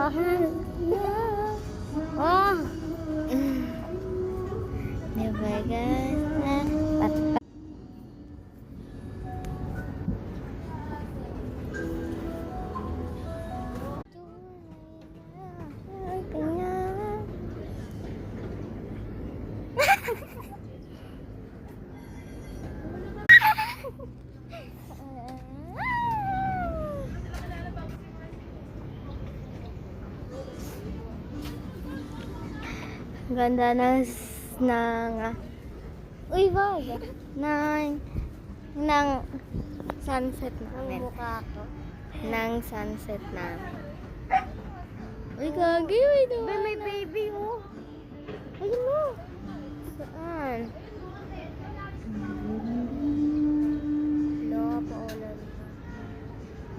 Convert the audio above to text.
Oh. Diba guys? Ganda uy wag ng sunset namin. Ng sunset namin. Uy gagi, may baby oh. Ayun mo. Saan?